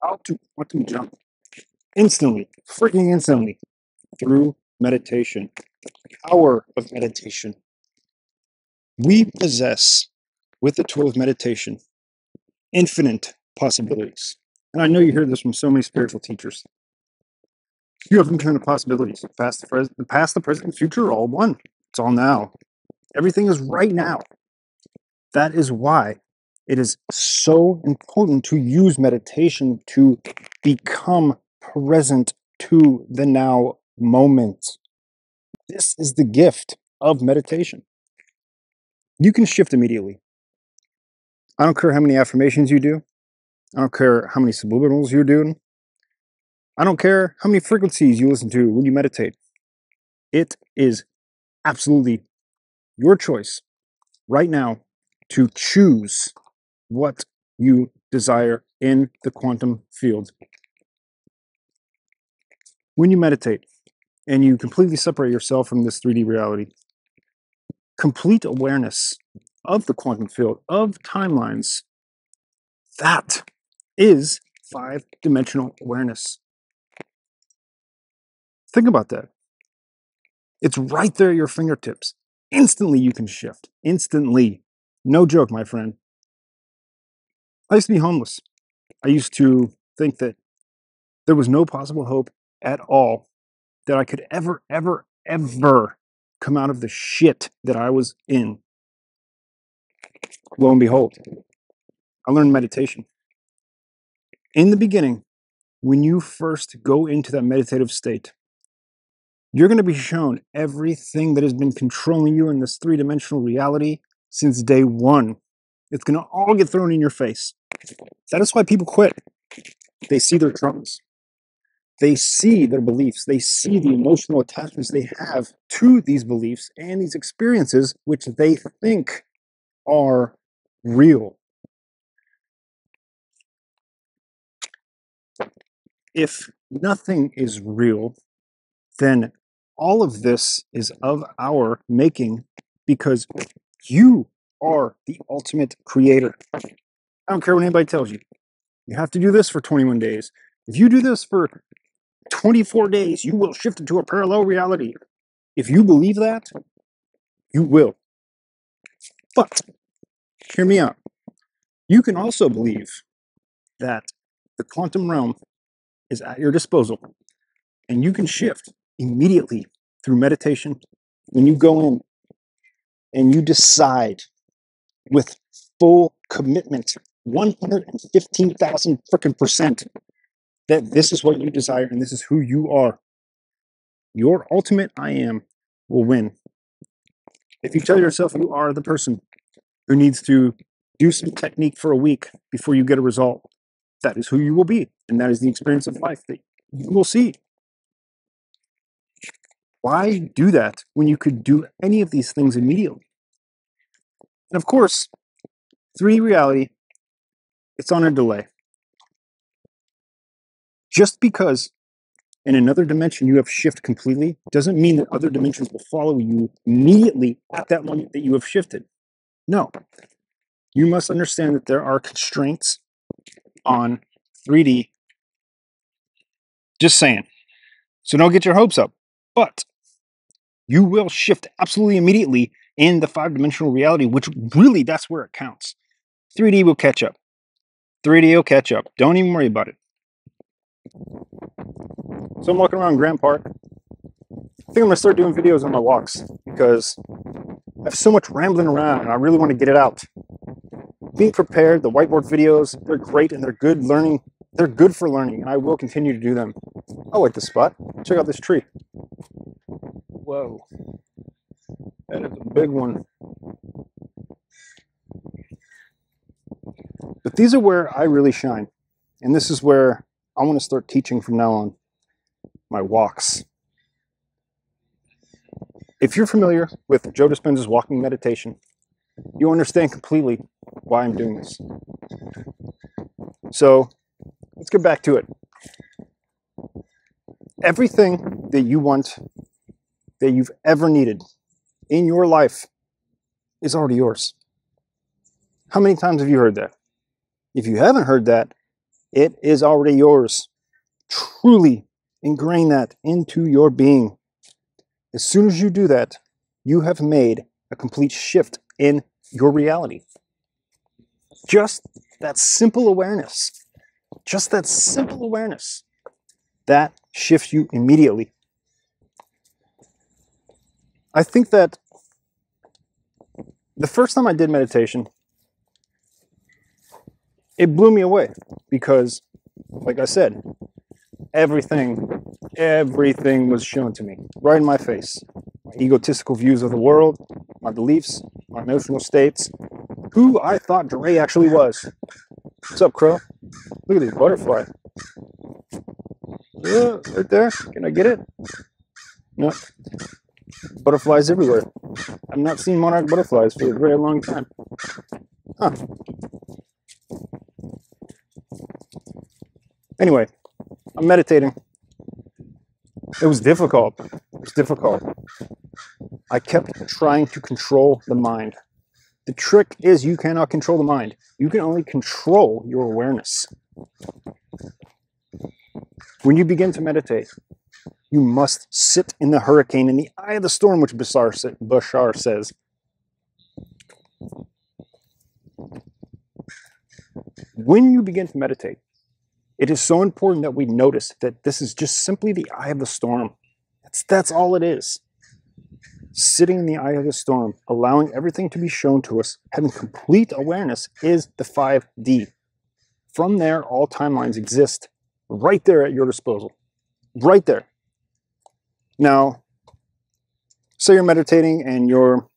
How to quantum jump instantly, freaking instantly, through meditation. The power of meditation. We possess, with the tool of meditation, infinite possibilities. And I know you hear this from so many spiritual teachers. You have infinite possibilities. The past, the present, and future are all one. It's all now. Everything is right now. That is why it is so important to use meditation to become present to the now moment. This is the gift of meditation. You can shift immediately. I don't care how many affirmations you do. I don't care how many subliminals you're doing. I don't care how many frequencies you listen to when you meditate. It is absolutely your choice right now to choose what you desire in the quantum field. When you meditate and you completely separate yourself from this 3D reality, complete awareness of the quantum field, of timelines, that is 5-dimensional awareness. Think about that. It's right there at your fingertips. Instantly you can shift. Instantly. No joke, my friend. I used to be homeless. I used to think that there was no possible hope at all that I could ever come out of the shit that I was in. Lo and behold, I learned meditation. In the beginning, when you first go into that meditative state, you're going to be shown everything that has been controlling you in this 3-dimensional reality since day one. It's going to all get thrown in your face. That is why people quit. They see their traumas. They see their beliefs. They see the emotional attachments they have to these beliefs and these experiences, which they think are real. If nothing is real, then all of this is of our making because you are the ultimate creator. I don't care what anybody tells you. You have to do this for 21 days. If you do this for 24 days, you will shift into a parallel reality. If you believe that, you will. But, hear me out. You can also believe that the quantum realm is at your disposal and you can shift immediately through meditation when you go in and you decide with full commitment, 115,000 freaking percent, that this is what you desire and this is who you are. Your ultimate I am will win. If you tell yourself you are the person who needs to do some technique for a week before you get a result, that is who you will be. And that is the experience of life that you will see. Why do that when you could do any of these things immediately? And of course, 3D reality, it's on a delay. Just because in another dimension you have shifted completely doesn't mean that other dimensions will follow you immediately at that moment that you have shifted. No. You must understand that there are constraints on 3D. Just saying. So don't get your hopes up. But you will shift absolutely immediately in the 5-dimensional reality, which really, that's where it counts. 3D will catch up. 3D will catch up. Don't even worry about it. So I'm walking around Grand Park. I think I'm going to start doing videos on my walks because I have so much rambling around and I really want to get it out. Being prepared, the whiteboard videos, they're great and they're good learning. They're good for learning and I will continue to do them. I like this spot. Check out this tree. Whoa. That is a big one. But these are where I really shine. And this is where I want to start teaching from now on. My walks. If you're familiar with Joe Dispenza's walking meditation, you understand completely why I'm doing this. So let's get back to it. Everything that you want, that you've ever needed in your life is already yours. How many times have you heard that? If you haven't heard that, It is already yours. Truly ingrain that into your being. As soon as you do that, you have made a complete shift in your reality. Just that simple awareness, that shifts you immediately. I think that the first time I did meditation, it blew me away because, like I said, everything was shown to me right in my face. My egotistical views of the world, my beliefs, my emotional states, who I thought Dre actually was. What's up, Crow? Look at this butterfly. Yeah, right there. Can I get it? No. Butterflies everywhere. I've not seen monarch butterflies for a very long time. Huh. Anyway, I'm meditating. It was difficult. I kept trying to control the mind. The trick is you cannot control the mind. You can only control your awareness. When you begin to meditate, you must sit in the hurricane, in the eye of the storm, which Bashar says. When you begin to meditate, it is so important that we notice that this is just simply the eye of the storm. That's all it is. Sitting in the eye of the storm, allowing everything to be shown to us, having complete awareness is the 5D. From there, all timelines exist right there at your disposal. Right there. Now, say you're meditating and your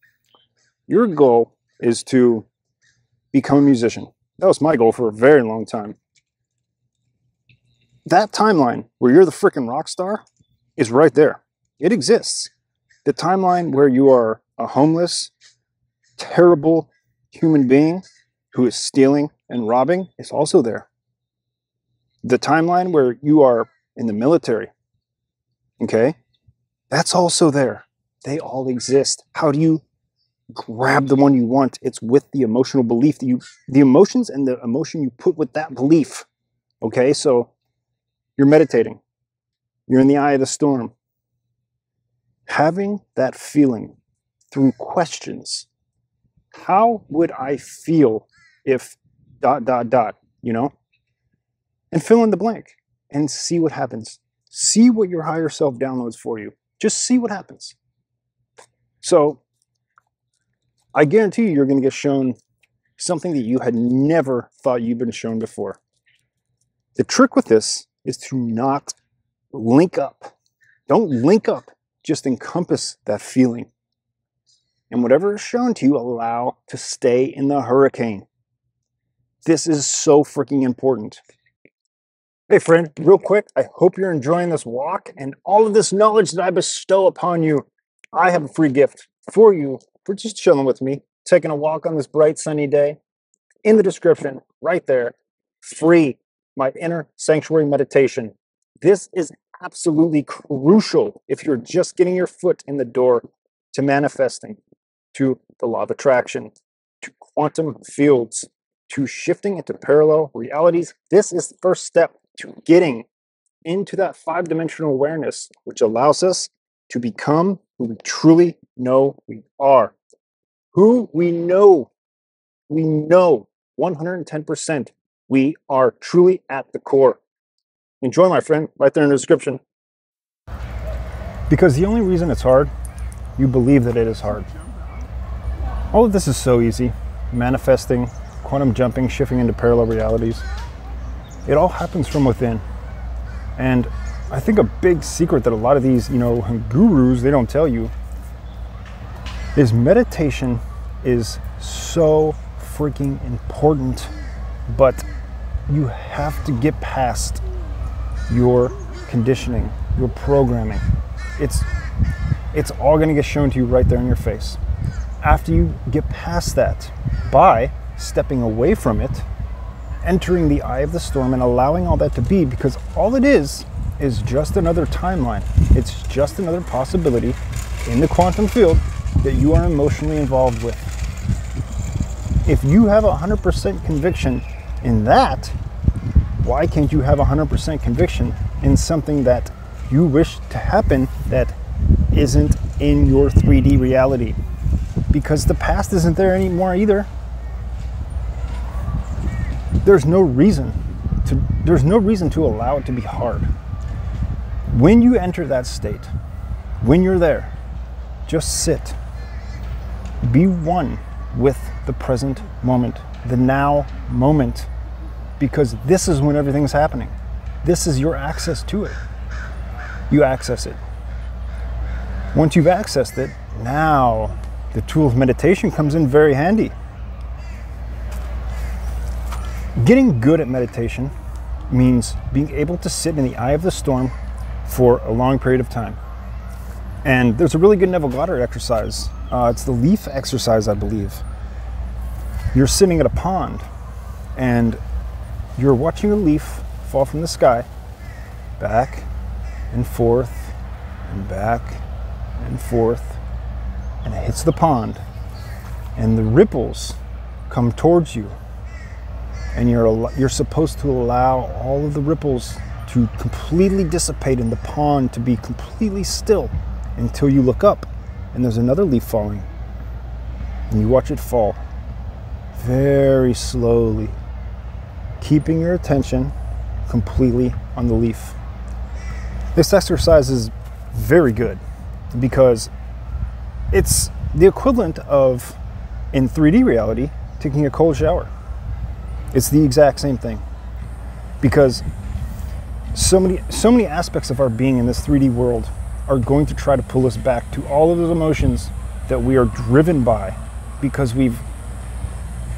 goal is to become a musician. That was my goal for a very long time. That timeline where you're the freaking rock star is right there. It exists. The timeline where you are a homeless, terrible human being who is stealing and robbing is also there. The timeline where you are in the military, okay, that's also there. They all exist. How do you grab the one you want? It's with the emotional belief that the emotions and the emotion you put with that belief. Okay, so you're meditating. You're in the eye of the storm. Having that feeling through questions. How would I feel if ... you know? And fill in the blank and see what happens. See what your higher self downloads for you. Just see what happens. So, I guarantee you're going to get shown something that you had never thought you'd been shown before. The trick with this is to not link up. Don't link up. Just encompass that feeling. And whatever is shown to you, allow to stay in the hurricane. This is so freaking important. Hey friend, real quick, I hope you're enjoying this walk and all of this knowledge that I bestow upon you. I have a free gift for you for just chilling with me, taking a walk on this bright sunny day. In the description, right there, free, my inner sanctuary meditation. This is absolutely crucial if you're just getting your foot in the door to manifesting, to the law of attraction, to quantum fields, to shifting into parallel realities. This is the first step to getting into that 5-dimensional awareness, which allows us to become who we truly know we are. Who we know 110% we are truly at the core. Enjoy, my friend, right there in the description. Because the only reason it's hard, you believe that it is hard. All of this is so easy. Manifesting, quantum jumping, shifting into parallel realities. It all happens from within. And I think a big secret that a lot of these, gurus, they don't tell you, is meditation is so freaking important, but you have to get past your conditioning, your programming. It's all going to get shown to you right there in your face. After you get past that, by stepping away from it, entering the eye of the storm and allowing all that to be, because all it is just another timeline. It's just another possibility in the quantum field that you are emotionally involved with. If you have 100% conviction in that, Why can't you have 100% conviction in something that you wish to happen that isn't in your 3D reality? Because the past isn't there anymore either. There's no reason to allow it to be hard. When you enter that state, when you're there, just sit. Be one with the present moment, the now moment, because this is when everything's happening. This is your access to it. You access it. Once you've accessed it, now the tool of meditation comes in very handy. Getting good at meditation means being able to sit in the eye of the storm for a long period of time. And there's a really good Neville Goddard exercise. It's the leaf exercise, I believe. You're sitting at a pond and you're watching a leaf fall from the sky, back and forth and back and forth, and it hits the pond and the ripples come towards you, and you're supposed to allow all of the ripples to completely dissipate in the pond, to be completely still until you look up and there's another leaf falling, and you watch it fall very slowly, keeping your attention completely on the leaf. This exercise is very good because it's the equivalent of, in 3D reality, taking a cold shower. It's the exact same thing, because so many aspects of our being in this 3D world are going to try to pull us back to all of those emotions that we are driven by because we've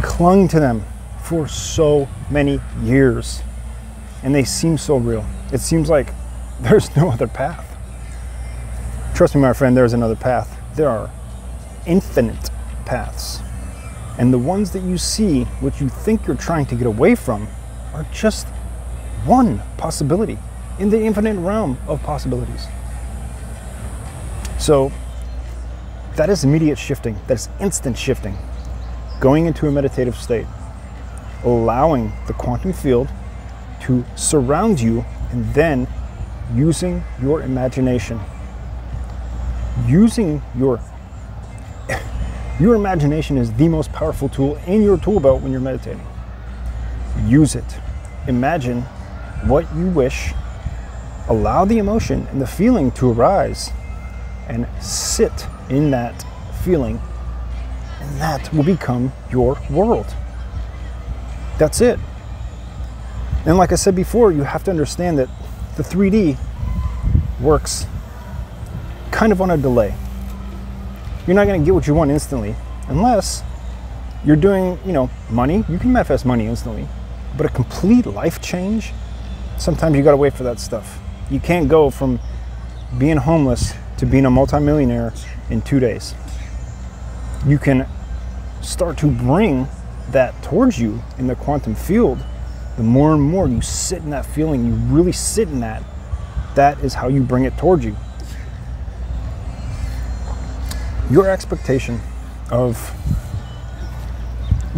clung to them for so many years, and they seem so real. It seems like there's no other path. Trust me, my friend, there's another path. There are infinite paths. And the ones that you see, which you think you're trying to get away from, are just one possibility in the infinite realm of possibilities. So that is immediate shifting. That is instant shifting. Going into a meditative state, allowing the quantum field to surround you, and then using your imagination. Using your imagination is the most powerful tool in your tool belt when you're meditating. Use it. Imagine what you wish. Allow the emotion and the feeling to arise, and sit in that feeling, and that will become your world. That's it. And like I said before, you have to understand that the 3D works kind of on a delay. You're not going to get what you want instantly, unless you're doing, money. You can manifest money instantly, but a complete life change, sometimes you got to wait for that stuff. You can't go from being homeless to being a multimillionaire in 2 days. You can start to bring that towards you in the quantum field. The more and more you sit in that feeling, you really sit in that, that is how you bring it towards you. Your expectation of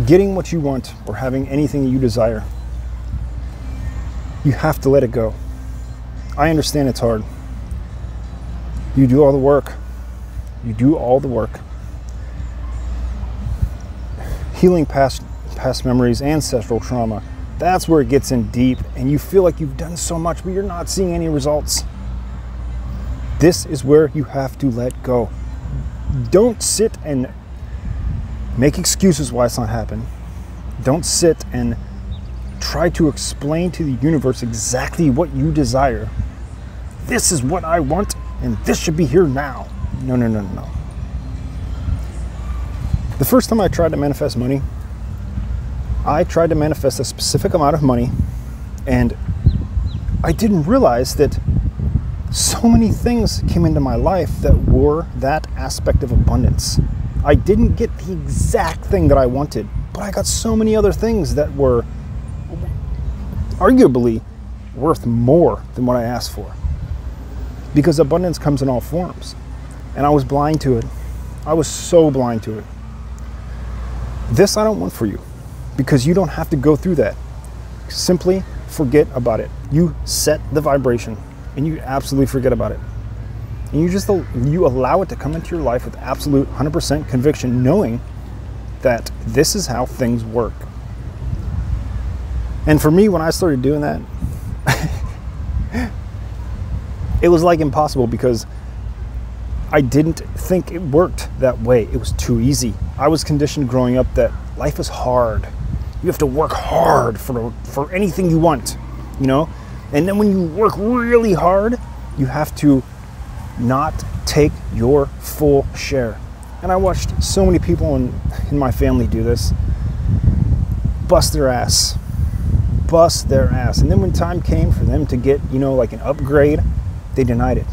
getting what you want or having anything that you desire, you have to let it go. I understand it's hard. You do all the work. You do all the work. Healing past memories, ancestral trauma, that's where it gets in deep, and you feel like you've done so much, but you're not seeing any results. This is where you have to let go. Don't sit and make excuses why it's not happening. Don't sit and try to explain to the universe exactly what you desire. This is what I want, and this should be here now. No. The first time I tried to manifest money, I tried to manifest a specific amount of money, and I didn't realize that so many things came into my life that were that aspect of abundance. I didn't get the exact thing that I wanted, but I got so many other things that were arguably worth more than what I asked for. Because abundance comes in all forms. And I was blind to it. I was so blind to it. This I don't want for you, because you don't have to go through that. Simply forget about it. You set the vibration and you absolutely forget about it. And you allow it to come into your life with absolute 100% conviction, knowing that this is how things work. And for me, when I started doing that, it was like impossible, because I didn't think it worked that way. It was too easy. I was conditioned growing up that life is hard. You have to work hard for anything you want, you know? And then when you work really hard, you have to not take your full share. And I watched so many people in my family do this. Bust their ass. And then when time came for them to get, you know, like an upgrade, they denied it.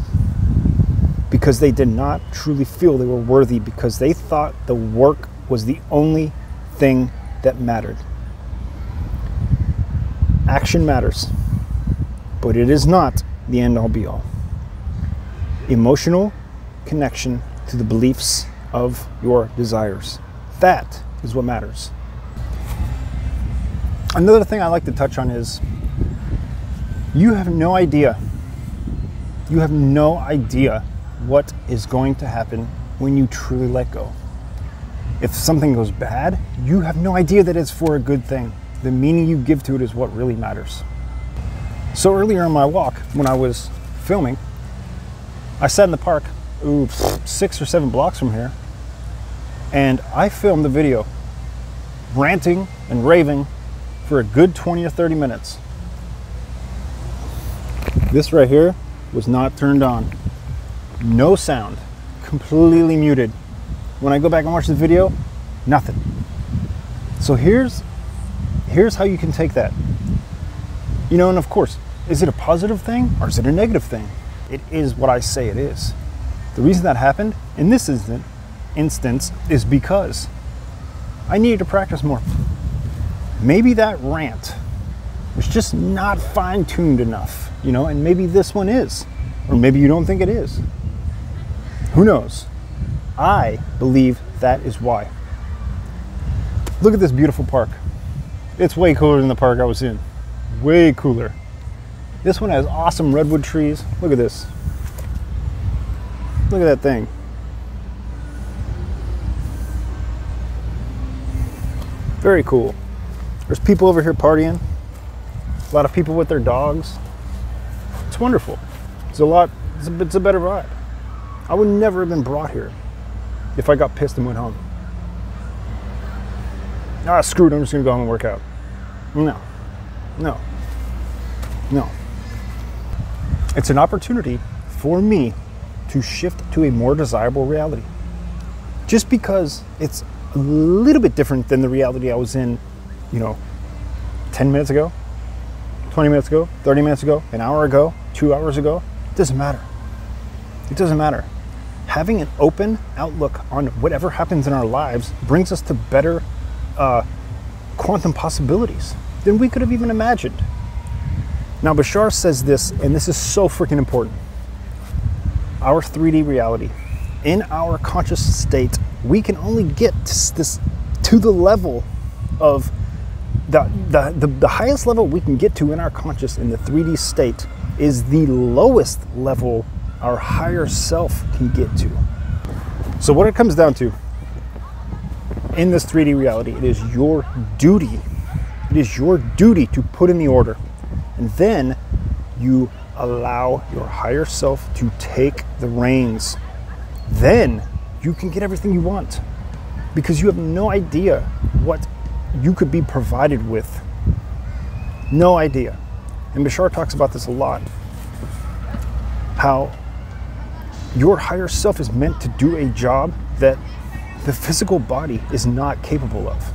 Because they did not truly feel they were worthy, because they thought the work was the only thing that mattered. Action matters, but it is not the end all be all. Emotional connection to the beliefs of your desires. That is what matters. Another thing I like to touch on is you have no idea. You have no idea what is going to happen when you truly let go. If something goes bad, you have no idea that it's for a good thing. The meaning you give to it is what really matters. So earlier on my walk, when I was filming, I sat in the park, 6 or 7 blocks from here, and I filmed the video, ranting and raving for a good 20 or 30 minutes. This right here was not turned on. No sound, completely muted. When I go back and watch the video, nothing. So here's how you can take that. You know, and of course, is it a positive thing or is it a negative thing? It is what I say it is. The reason that happened in this instance is because I needed to practice more. Maybe that rant was just not fine-tuned enough, you know, and maybe this one is, or maybe you don't think it is. Who knows? I believe that is why. Look at this beautiful park. It's way cooler than the park I was in. Way cooler. This one has awesome redwood trees. Look at this. Look at that thing. Very cool. There's people over here partying. A lot of people with their dogs. It's wonderful. It's a better vibe. I would never have been brought here if I got pissed and went home. Ah, screw it, I'm just gonna go home and work out. No. It's an opportunity for me to shift to a more desirable reality. Just because it's a little bit different than the reality I was in, you know, 10 minutes ago, 20 minutes ago, 30 minutes ago, an hour ago, 2 hours ago. It doesn't matter. It doesn't matter. Having an open outlook on whatever happens in our lives brings us to better quantum possibilities than we could have even imagined. Now, Bashar says this, and this is so freaking important. Our 3D reality. In our conscious state, we can only get to the level of the highest level we can get to in our conscious in the 3D state is the lowest level our higher self can get to. So what it comes down to in this 3D reality, it is your duty. It is your duty to put in the order. And then you allow your higher self to take the reins. Then you can get everything you want, because you have no idea what you could be provided with. No idea. And Bashar talks about this a lot. How your higher self is meant to do a job that the physical body is not capable of.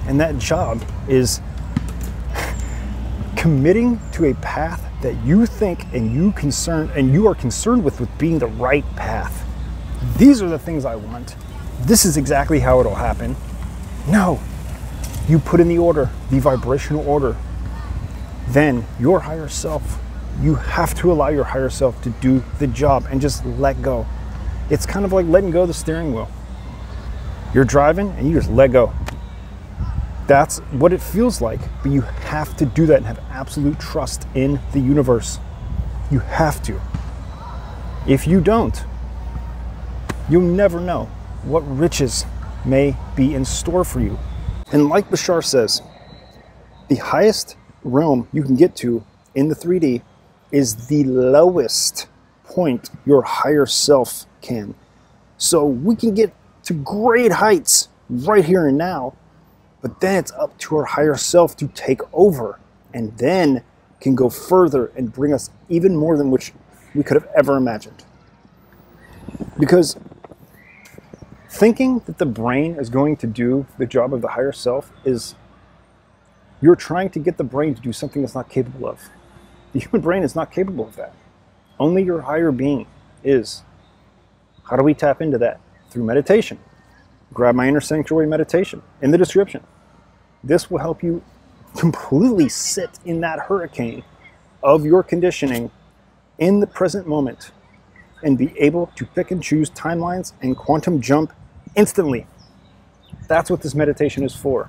And that job is committing to a path that you think and you are concerned with being the right path. These are the things I want. This is exactly how it'll happen. No, you put in the order, the vibrational order. Then your higher self, you have to allow your higher self to do the job and just let go. It's kind of like letting go of the steering wheel. You're driving and you just let go. That's what it feels like, but you have to do that and have absolute trust in the universe. You have to. If you don't, you'll never know what riches may be in store for you. And like Bashar says, the highest realm you can get to in the 3D is the lowest point your higher self can. So we can get to great heights right here and now, but then it's up to our higher self to take over, and then can go further and bring us even more than which we could have ever imagined. Because thinking that the brain is going to do the job of the higher self is you're trying to get the brain to do something it's not capable of. The human brain is not capable of that. Only your higher being is. How do we tap into that? Through meditation. Grab my inner sanctuary meditation in the description. This will help you completely sit in that hurricane of your conditioning in the present moment and be able to pick and choose timelines and quantum jump instantly. That's what this meditation is for.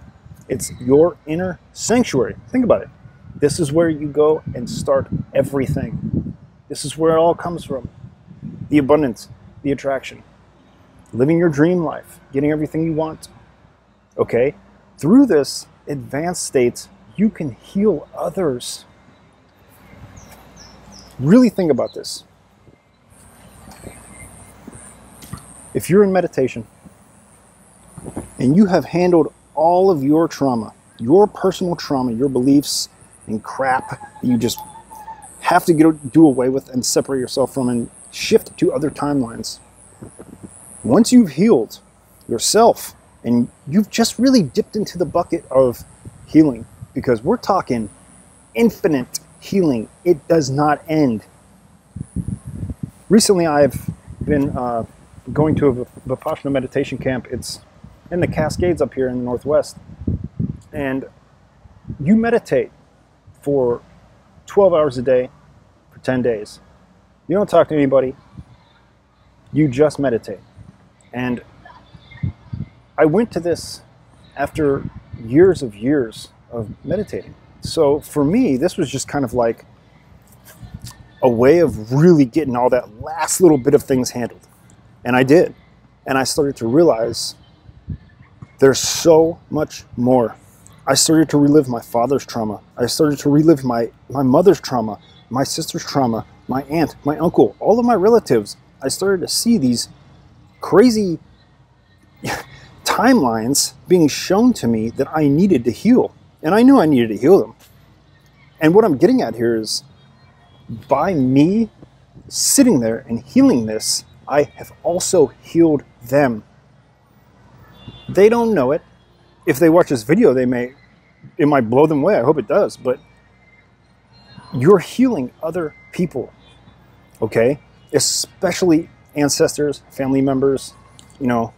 It's your inner sanctuary. Think about it. This is where you go and start everything. This is where it all comes from. The abundance, the attraction, living your dream life, getting everything you want. Okay? Through this advanced state, you can heal others. Really think about this. If you're in meditation and you have handled all of your trauma, your personal trauma, your beliefs and crap that you just have to do away with and separate yourself from and shift to other timelines. Once you've healed yourself and you've just really dipped into the bucket of healing, because we're talking infinite healing. It does not end. Recently, I've been going to a Vipassana meditation camp. It's in the Cascades up here in the Northwest. And you meditate for 12 hours a day for 10 days. You don't talk to anybody. You just meditate. And I went to this after years of meditating. So for me, this was just kind of like a way of really getting all that last little bit of things handled. And I did. And I started to realize there's so much more. I started to relive my father's trauma. I started to relive my mother's trauma, my sister's trauma, my aunt, my uncle, all of my relatives. I started to see these crazy timelines being shown to me that I needed to heal. And I knew I needed to heal them. And what I'm getting at here is, by me sitting there and healing this, I have also healed them. They don't know it. If they watch this video, it might blow them away. I hope it does. But you're healing other people, okay? Especially ancestors, family members, you know.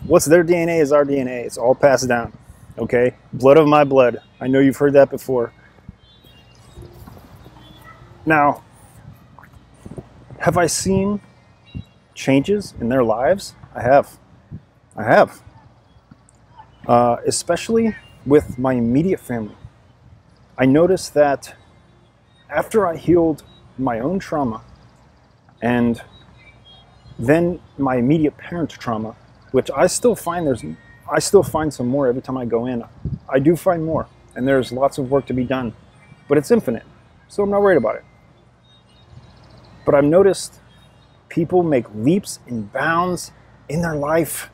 What's their DNA is our DNA. It's all passed down, okay? Blood of my blood. I know you've heard that before. Now, have I seen changes in their lives? I have. I have. Especially with my immediate family. I noticed that after I healed my own trauma and then my immediate parents' trauma, which I still find some more every time I go in. I do find more, and there's lots of work to be done, but it's infinite, so I'm not worried about it. But I've noticed people make leaps and bounds in their life,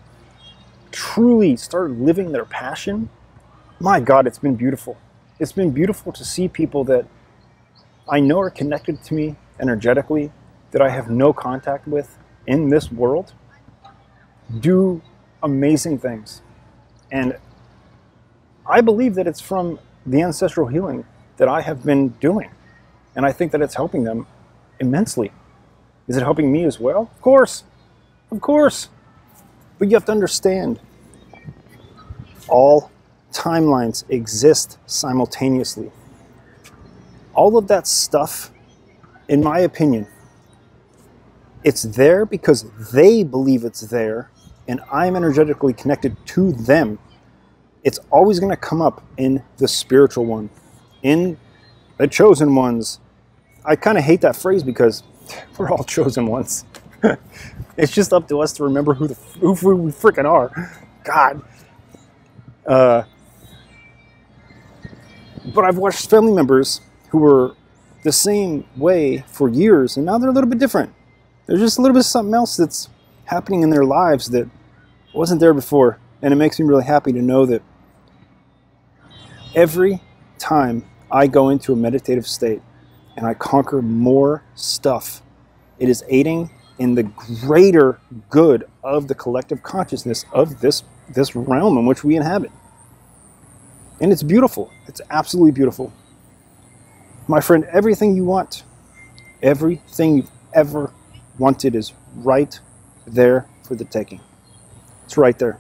truly start living their passion. My God, it's been beautiful. It's been beautiful to see people that I know are connected to me energetically, that I have no contact with in this world, do amazing things. And I believe that it's from the ancestral healing that I have been doing. And I think that it's helping them immensely. Is it helping me as well? Of course. Of course. But you have to understand, all timelines exist simultaneously. All of that stuff, in my opinion, it's there because they believe it's there, and I'm energetically connected to them, it's always going to come up in the spiritual one, in the chosen ones. I kind of hate that phrase because we're all chosen ones. It's just up to us to remember who we freaking are. God. But I've watched family members who were the same way for years, and now they're a little bit different. There's just a little bit of something else that's happening in their lives that wasn't there before. And it makes me really happy to know that every time I go into a meditative state and I conquer more stuff, it is aiding in the greater good of the collective consciousness of this realm in which we inhabit. And it's beautiful. It's absolutely beautiful. My friend, everything you want, everything you've ever wanted is right there for the taking. It's right there.